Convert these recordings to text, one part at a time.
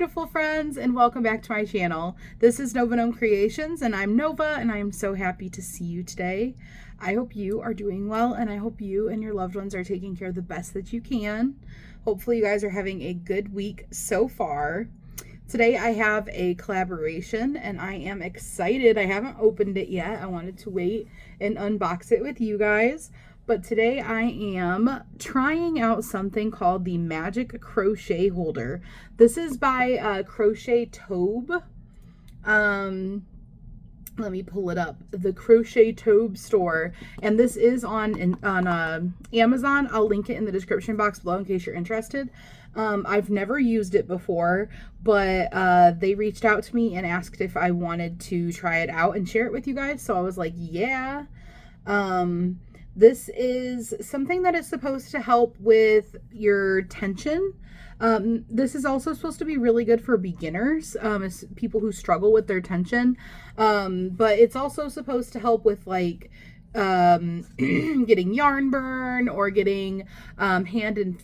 beautiful friends, and welcome back to my channel. This is Nova Gnome Creations, and I'm Nova, and I am so happy to see you today. I hope you are doing well, and I hope you and your loved ones are taking care of the best that you can. Hopefully you guys are having a good week so far. Today I have a collaboration, and I am excited. I haven't opened it yet. I wanted to wait and unbox it with you guys. But today I am trying out something called the Magic Crochet Holder. This is by Crochet Tobe. Let me pull it up. The Crochet Tobe store. And this is on Amazon. I'll link it in the description box below in case you're interested. I've never used it before, but they reached out to me and asked if I wanted to try it out and share it with you guys. So I was like, yeah. This is something that is supposed to help with your tension. This is also supposed to be really good for beginners, as people who struggle with their tension. But it's also supposed to help with like getting yarn burn or getting hand and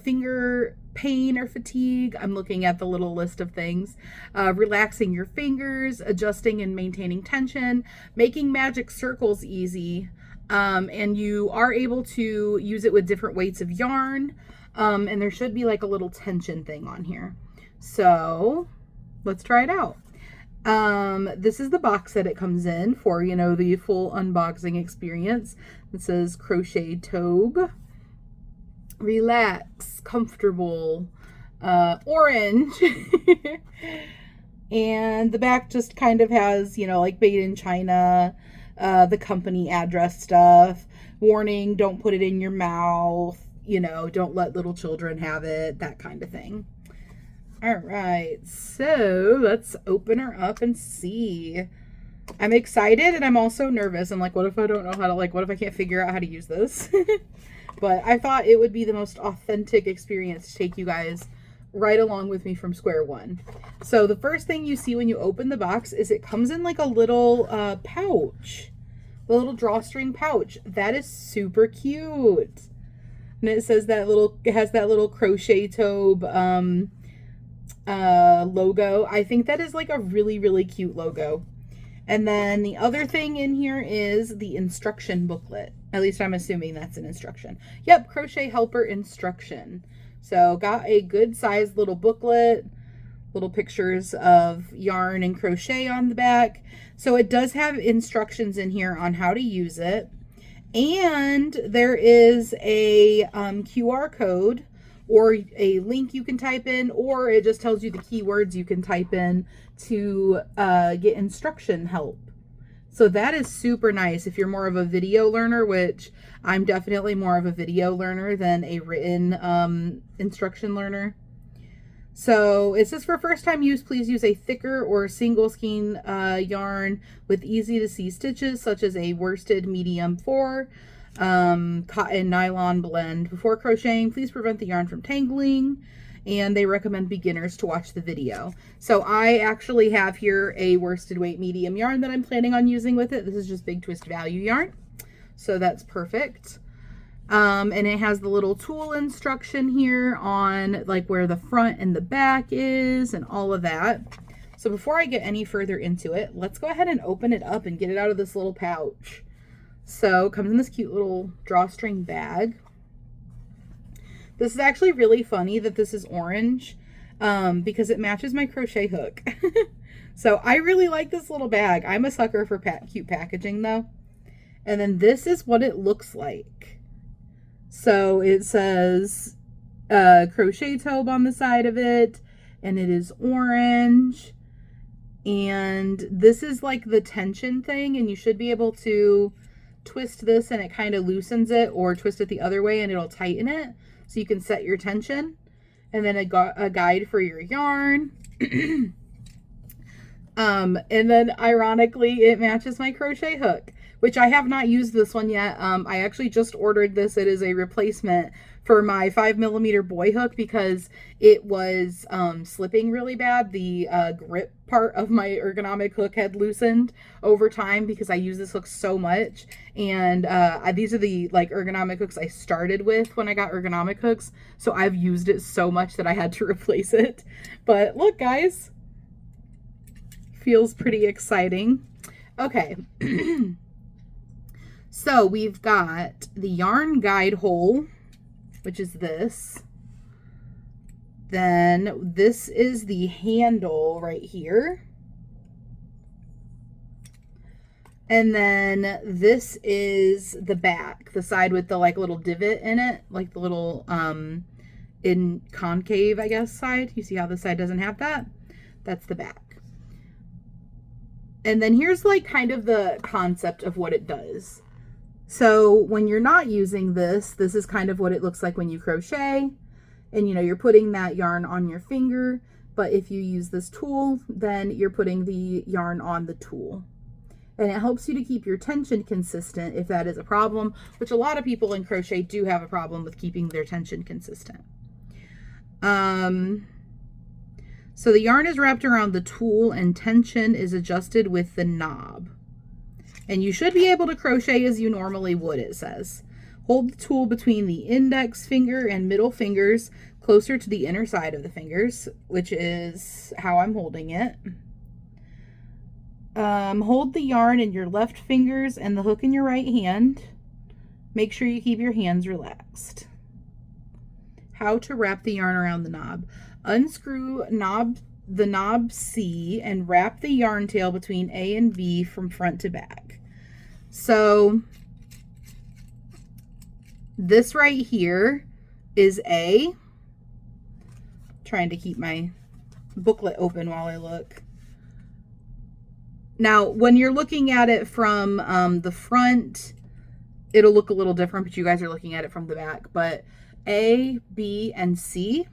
finger pain or fatigue. I'm looking at the little list of things. Relaxing your fingers, adjusting and maintaining tension, making magic circles easy. And you are able to use it with different weights of yarn. And there should be like a little tension thing on here. So let's try it out. This is the box that it comes in for, you know, the full unboxing experience. It says Crochet Tobe. Relax, comfortable, orange. And the back just kind of has, you know, like made in China, the company address stuff, warning, don't put it in your mouth, you know, don't let little children have it, that kind of thing. All right, so let's open her up and see. I'm excited and I'm also nervous. I'm like, what if I don't know how to, like, what if I can't figure out how to use this? But I thought it would be the most authentic experience to take you guys right along with me from square one. So the first thing you see when you open the box is it comes in like a little pouch, the little drawstring pouch. That is super cute. And it says that it has that little Crochet Tobe logo. I think that is like a really, really cute logo. And then the other thing in here is the instruction booklet. At least I'm assuming that's an instruction. Yep, Crochet Helper instruction. So got a good sized little booklet, little pictures of yarn and crochet on the back. So it does have instructions in here on how to use it. And there is a QR code or a link you can type in, or it just tells you the keywords you can type in to get instruction help. So that is super nice if you're more of a video learner, which I'm definitely more of a video learner than a written instruction learner. So it says for first time use, please use a thicker or single skein yarn with easy to see stitches, such as a worsted medium 4 cotton nylon blend. Before crocheting, please prevent the yarn from tangling. And they recommend beginners to watch the video. So I actually have here a worsted weight medium yarn that I'm planning on using with it. This is just Big Twist Value yarn. So that's perfect. And it has the little tool instruction here on like where the front and the back is and all of that. So before I get any further into it, let's go ahead and open it up and get it out of this little pouch. So it comes in this cute little drawstring bag. This is actually really funny that this is orange because it matches my crochet hook. So I really like this little bag. I'm a sucker for cute packaging though. And then this is what it looks like. So it says Crochet Tobe on the side of it, and it is orange. And this is like the tension thing, and you should be able to twist this and it kind of loosens it, or twist it the other way and it'll tighten it. So you can set your tension, and then a guide for your yarn. And then ironically, it matches my crochet hook, which I have not used this one yet. I actually just ordered this. It is a replacement for my 5mm boy hook because it was slipping really bad. The grip part of my ergonomic hook had loosened over time because I use this hook so much. And these are the like ergonomic hooks I started with when I got ergonomic hooks. So I've used it so much that I had to replace it. But look, guys, feels pretty exciting. Okay. So we've got the yarn guide hole, which is this. Then this is the handle right here. And then this is the back, the side with the like little divot in it, like the little in concave, I guess, side. You see how this side doesn't have that? That's the back. And then here's like kind of the concept of what it does. So when you're not using this, this is kind of what it looks like when you crochet. And you know, you're putting that yarn on your finger, but if you use this tool, then you're putting the yarn on the tool. And it helps you to keep your tension consistent if that is a problem, which a lot of people in crochet do have a problem with keeping their tension consistent. So the yarn is wrapped around the tool and tension is adjusted with the knob. And you should be able to crochet as you normally would, it says. Hold the tool between the index finger and middle fingers closer to the inner side of the fingers, which is how I'm holding it. Hold the yarn in your left fingers and the hook in your right hand. Make sure you keep your hands relaxed. How to wrap the yarn around the knob. Unscrew the knob C and wrap the yarn tail between A and B from front to back. So this right here is A. Trying to keep my booklet open while I look. Now, when you're looking at it from the front, it'll look a little different, but you guys are looking at it from the back. But A, B, and C.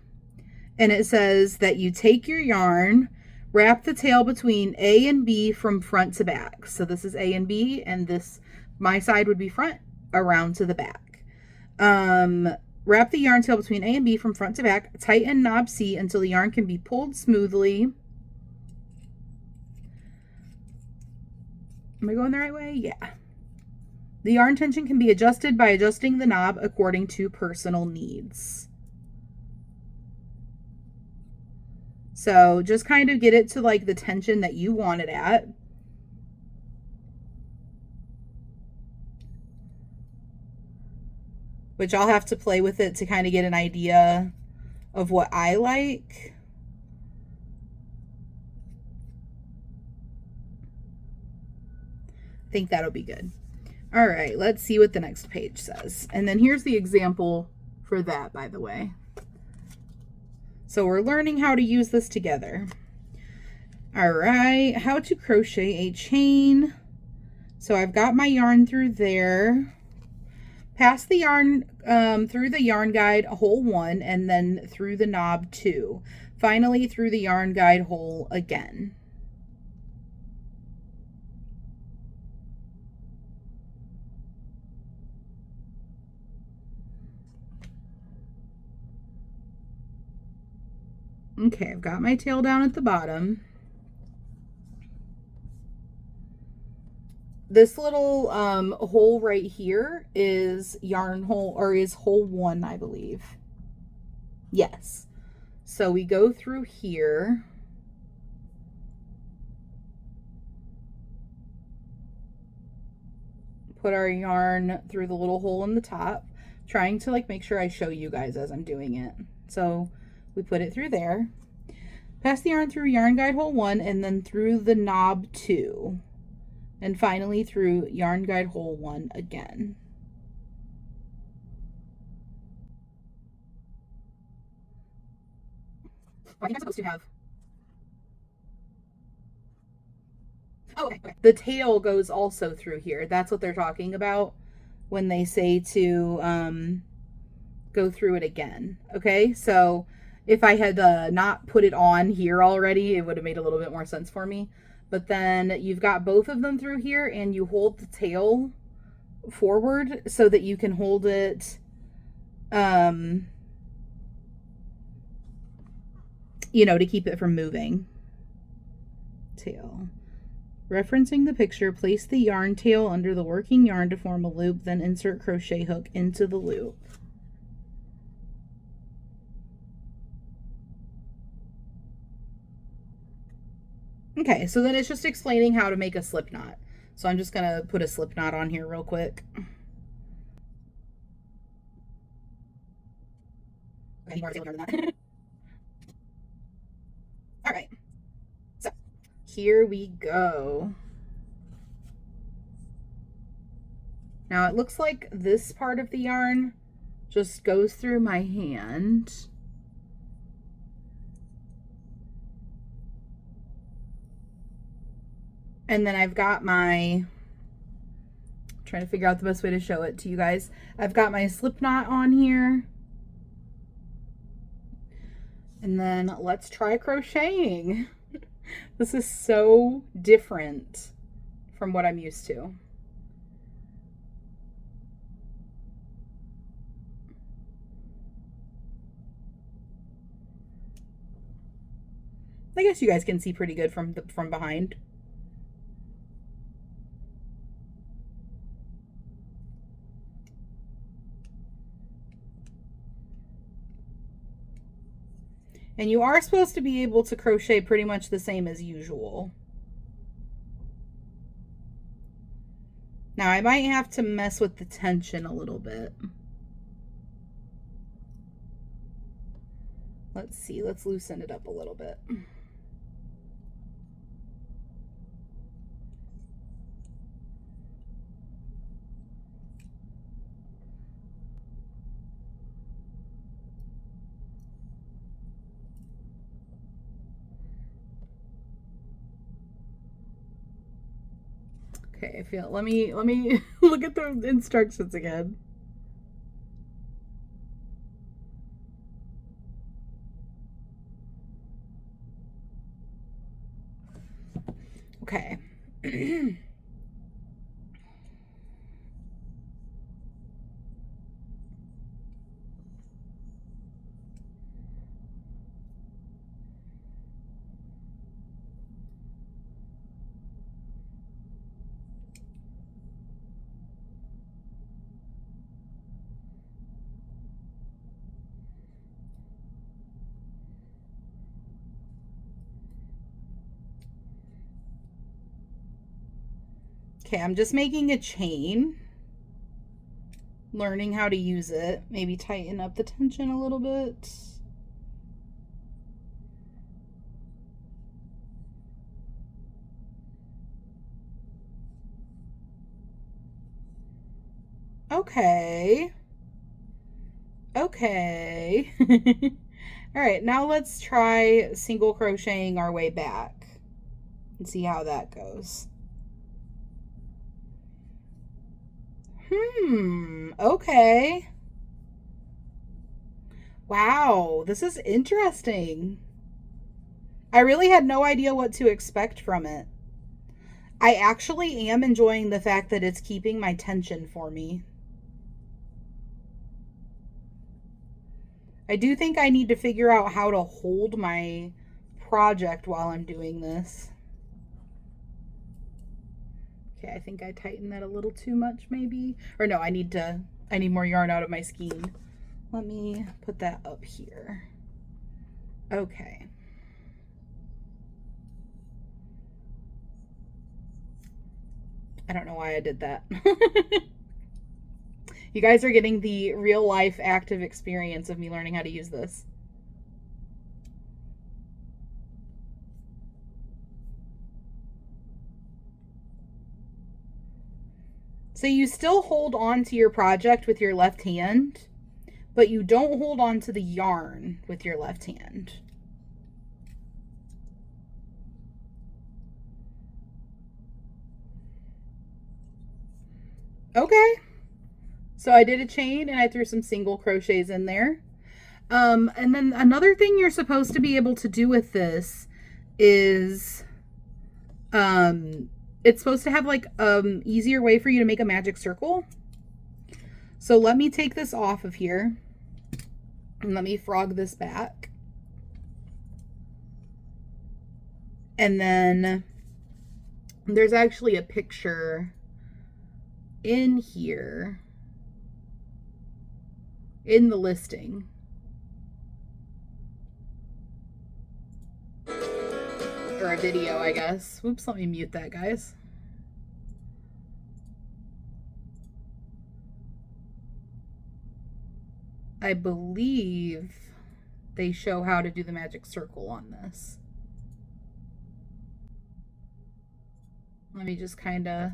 And it says that you take your yarn, wrap the tail between A and B from front to back. So this is A and B, and this, my side would be front, around to the back. Wrap the yarn tail between A and B from front to back. Tighten knob C until the yarn can be pulled smoothly. Am I going the right way? Yeah. The yarn tension can be adjusted by adjusting the knob according to personal needs. So just kind of get it to like the tension that you want it at. Which I'll have to play with it to kind of get an idea of what I like. I think that'll be good. All right, let's see what the next page says. And then here's the example for that, by the way. So we're learning how to use this together. All right, how to crochet a chain. So I've got my yarn through there. Pass the yarn through the yarn guide hole 1 and then through the knob 2. Finally through the yarn guide hole again. Okay, I've got my tail down at the bottom. This little hole right here is yarn hole, or is hole 1, I believe. Yes. So we go through here. Put our yarn through the little hole in the top, trying to like make sure I show you guys as I'm doing it. So we put it through there. Pass the yarn through yarn guide hole 1 and then through the knob 2. And finally through yarn guide hole 1 again. I think I'm supposed to have. Oh, okay. The tail goes also through here. That's what they're talking about when they say to go through it again. Okay, so if I had not put it on here already, it would have made a little bit more sense for me. but then you've got both of them through here, and you hold the tail forward so that you can hold it, you know, to keep it from moving. Tail. Referencing the picture, place the yarn tail under the working yarn to form a loop, then insert crochet hook into the loop. Okay, so then it's just explaining how to make a slip knot. So I'm just going to put a slip knot on here real quick. Okay, more than that. All right, so here we go. Now it looks like this part of the yarn just goes through my hand. And then I've got my, trying to figure out the best way to show it to you guys. I've got my slip knot on here. And then let's try crocheting. This is so different from what I'm used to. I guess you guys can see pretty good from behind. And you are supposed to be able to crochet pretty much the same as usual. Now I might have to mess with the tension a little bit. Let's see, let's loosen it up a little bit. Okay, I feel, let me look at the instructions again. Okay. Okay, I'm just making a chain, learning how to use it. Maybe tighten up the tension a little bit. Okay. Okay. All right, now let's try single crocheting our way back and see how that goes. Okay. Wow, this is interesting. I really had no idea what to expect from it. I actually am enjoying the fact that it's keeping my tension for me. I do think I need to figure out how to hold my project while I'm doing this. Okay, I think I tightened that a little too much maybe. Or no, I need more yarn out of my skein. Let me put that up here. Okay. I don't know why I did that. You guys are getting the real life active experience of me learning how to use this. So you still hold on to your project with your left hand, but you don't hold on to the yarn with your left hand. Okay. So I did a chain and I threw some single crochets in there. And then another thing you're supposed to be able to do with this is It's supposed to have like easier way for you to make a magic circle. So let me take this off of here and let me frog this back. And then there's actually a picture in here in the listing. Or a video, I guess. Whoops, let me mute that, guys. I believe they show how to do the magic circle on this. Let me just kind of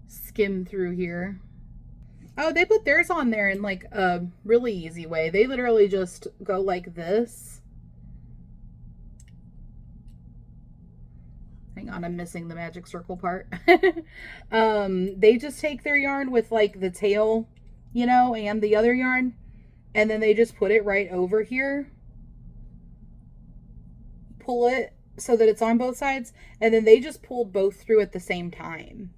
skim through here. Oh, they put theirs on there in like a really easy way. They literally just go like this. Hang on, I'm missing the magic circle part. They just take their yarn with like the tail, you know, and the other yarn, and then they just put it right over here. Pull it so that it's on both sides, and then they just pulled both through at the same time.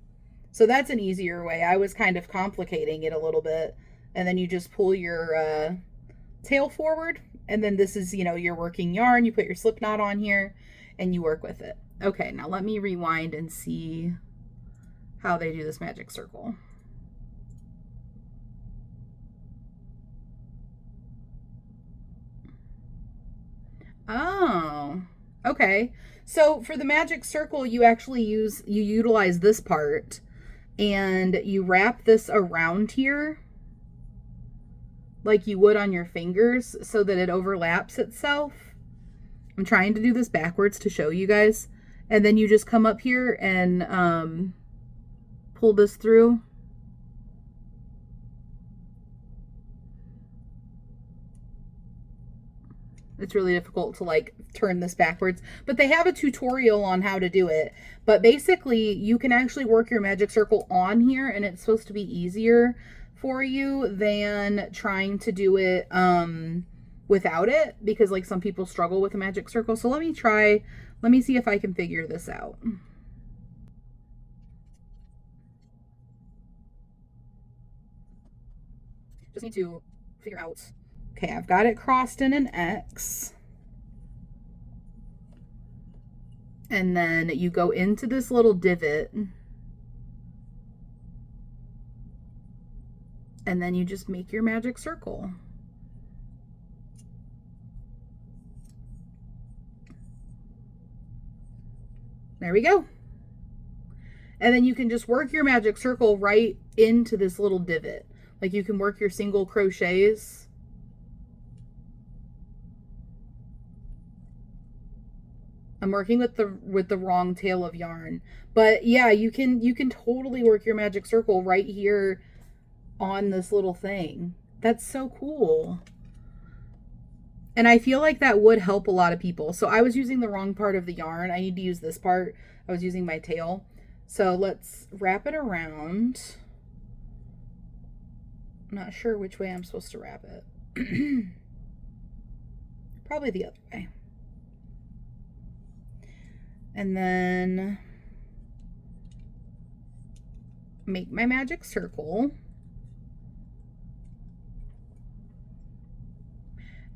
So that's an easier way. I was kind of complicating it a little bit, and then you just pull your tail forward, and then this is, you know, your working yarn. You put your slip knot on here and you work with it. Okay, now let me rewind and see how they do this magic circle. Oh, okay. So for the magic circle, you actually utilize this part and you wrap this around here like you would on your fingers so that it overlaps itself. I'm trying to do this backwards to show you guys. And then you just come up here and pull this through. It's really difficult to like turn this backwards, but they have a tutorial on how to do it. But basically you can actually work your magic circle on here, and it's supposed to be easier for you than trying to do it without it, because like some people struggle with a magic circle. So let me see if I can figure this out. Just need to figure out. Okay, I've got it crossed in an X. And then you go into this little divot. And then you just make your magic circle. There we go. And then you can just work your magic circle right into this little divot. Like you can work your single crochets. I'm working with the wrong tail of yarn. But yeah, you can totally work your magic circle right here on this little thing. That's so cool. And I feel like that would help a lot of people. So I was using the wrong part of the yarn. I need to use this part. I was using my tail. So let's wrap it around. I'm not sure which way I'm supposed to wrap it. Probably the other way. And then make my magic circle.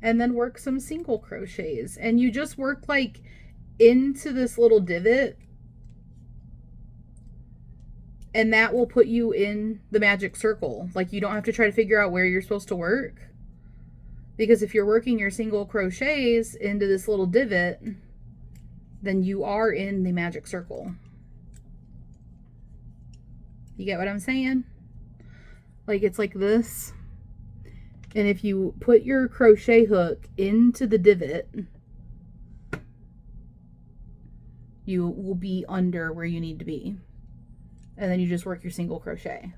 And then work some single crochets. And you just work like into this little divot. And that will put you in the magic circle. Like you don't have to try to figure out where you're supposed to work. Because if you're working your single crochets into this little divot, then you are in the magic circle. You get what I'm saying? Like it's like this. And if you put your crochet hook into the divot, you will be under where you need to be. And then you just work your single crochet.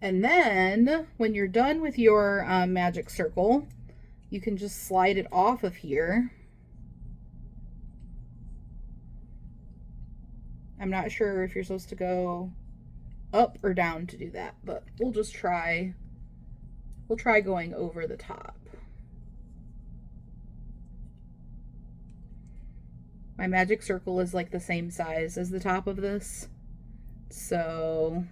And then when you're done with your magic circle, you can just slide it off of here. I'm not sure if you're supposed to go up or down to do that, but we'll just try. We'll try going over the top. My magic circle is like the same size as the top of this. So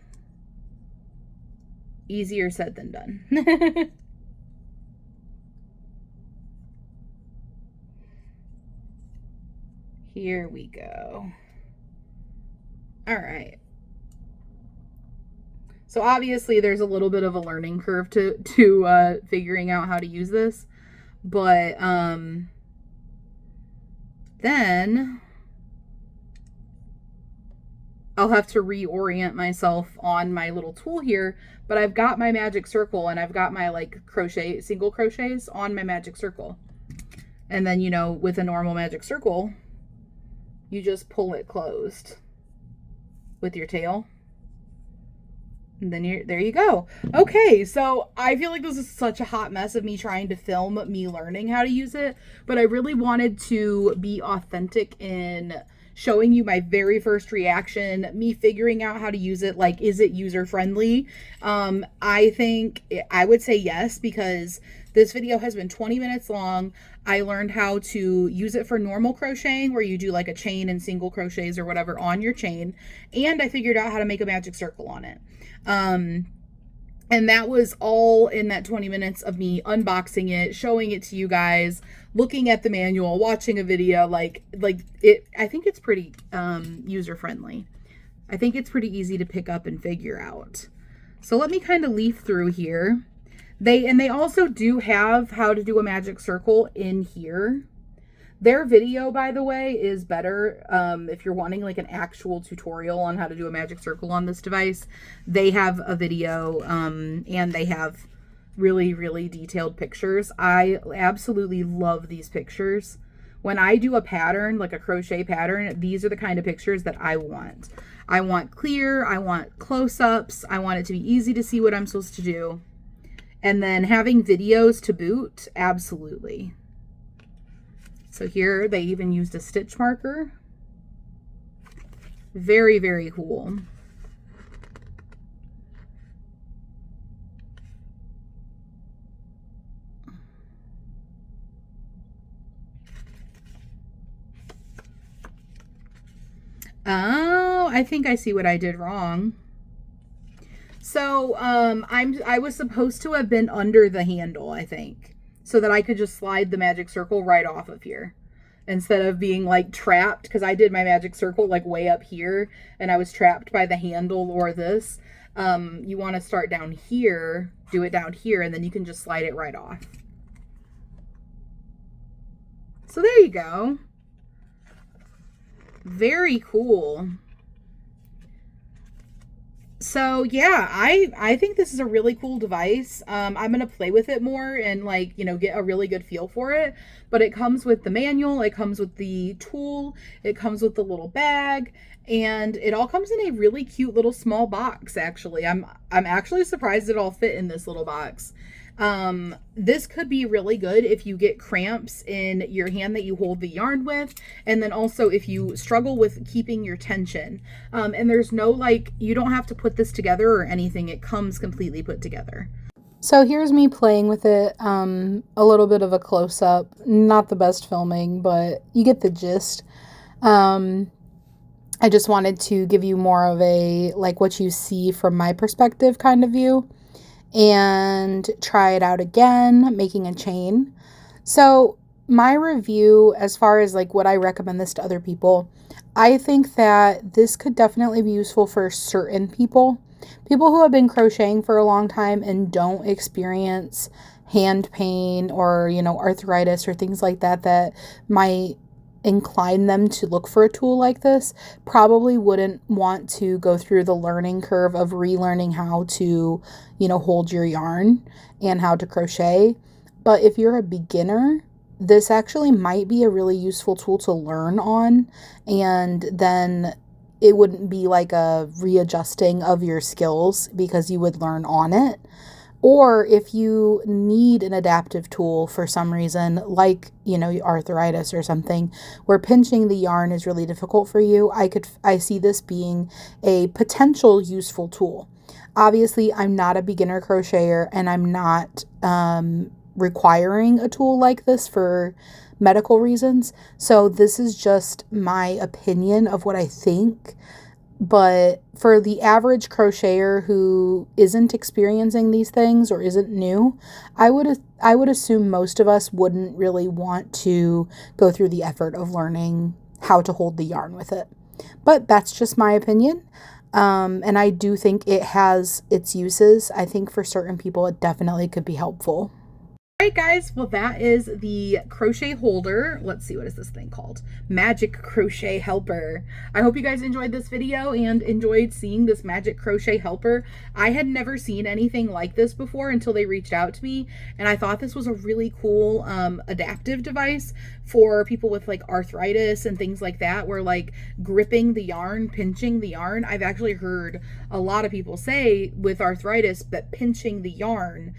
easier said than done. Here we go. All right. So obviously there's a little bit of a learning curve to figuring out how to use this, but then I'll have to reorient myself on my little tool here, but I've got my magic circle and I've got my like single crochets on my magic circle. And then, you know, with a normal magic circle, you just pull it closed with your tail. And then there you go. Okay, so I feel like this is such a hot mess of me trying to film me learning how to use it, but I really wanted to be authentic in showing you my very first reaction, me figuring out how to use it. Like, is it user friendly? I think I would say yes, because this video has been 20 minutes long. I learned how to use it for normal crocheting, where you do like a chain and single crochets or whatever on your chain. And I figured out how to make a magic circle on it. And that was all in that 20 minutes of me unboxing it, showing it to you guys, looking at the manual, watching a video. Like it, I think it's pretty user friendly. I think it's pretty easy to pick up and figure out. So let me kind of leaf through here. They also do have how to do a magic circle in here. Their video, by the way, is better if you're wanting like an actual tutorial on how to do a magic circle on this device. They have a video and they have really, really detailed pictures. I absolutely love these pictures. When I do a pattern, like a crochet pattern, these are the kind of pictures that I want. I want clear, I want close-ups, I want it to be easy to see what I'm supposed to do. And then having videos to boot, absolutely. So here they even used a stitch marker. Very, very cool. Oh, I think I see what I did wrong. So I was supposed to have been under the handle, I think, so that I could just slide the magic circle right off of here instead of being like trapped, because I did my magic circle like way up here and I was trapped by the handle or this. You want to start down here, do it down here, and then you can just slide it right off. So there you go. Very cool. So yeah, I think this is a really cool device. I'm going to play with it more and like, you know, get a really good feel for it. But it comes with the manual, it comes with the tool, it comes with the little bag, and it all comes in a really cute little small box, actually. I'm actually surprised it all fit in this little box. This could be really good if you get cramps in your hand that you hold the yarn with, and then also if you struggle with keeping your tension. And there's no, like, you don't have to put this together or anything. It comes completely put together. So here's me playing with it, a little bit of a close-up. Not the best filming, but you get the gist. I just wanted to give you more of a, like, what you see from my perspective kind of view, and try it out again, making a chain. So my review, as far as like what I recommend this to other people, I think that this could definitely be useful for certain people who have been crocheting for a long time and don't experience hand pain or, you know, arthritis or things like that that might incline them to look for a tool like this. Probably wouldn't want to go through the learning curve of relearning how to, you know, hold your yarn and how to crochet. But if you're a beginner, this actually might be a really useful tool to learn on, and then it wouldn't be like a readjusting of your skills because you would learn on it. Or if you need an adaptive tool for some reason, like, you know, arthritis or something, where pinching the yarn is really difficult for you, I see this being a potential useful tool. Obviously, I'm not a beginner crocheter, and I'm not requiring a tool like this for medical reasons. So this is just my opinion of what I think. But for the average crocheter who isn't experiencing these things or isn't new, I would assume most of us wouldn't really want to go through the effort of learning how to hold the yarn with it. But that's just my opinion. And I do think it has its uses. I think for certain people, it definitely could be helpful. All right, guys, well, that is the crochet holder. Let's see, what is this thing called? Magic Crochet Helper. I hope you guys enjoyed this video and enjoyed seeing this Magic Crochet Helper. I had never seen anything like this before until they reached out to me, and I thought this was a really cool adaptive device for people with like arthritis and things like that, where like gripping the yarn, pinching the yarn. I've actually heard a lot of people say with arthritis that pinching the yarn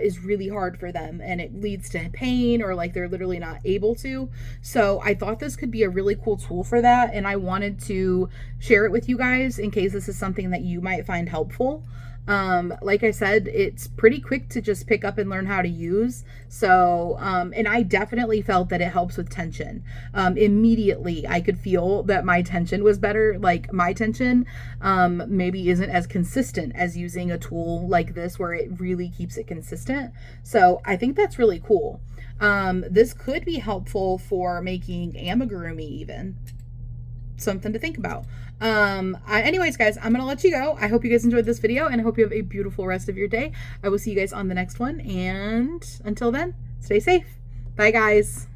is really hard for them, and it leads to pain, or like they're literally not able to. So I thought this could be a really cool tool for that, and I wanted to share it with you guys in case this is something that you might find helpful. Like I said, it's pretty quick to just pick up and learn how to use. So, and I definitely felt that it helps with tension. Immediately I could feel that my tension was better. Like my tension, maybe isn't as consistent as using a tool like this where it really keeps it consistent. So I think that's really cool. This could be helpful for making amigurumi even. Something to think about. Anyways, guys, I'm gonna let you go. I hope you guys enjoyed this video, and I hope you have a beautiful rest of your day. I will see you guys on the next one, and until then, stay safe. Bye, guys.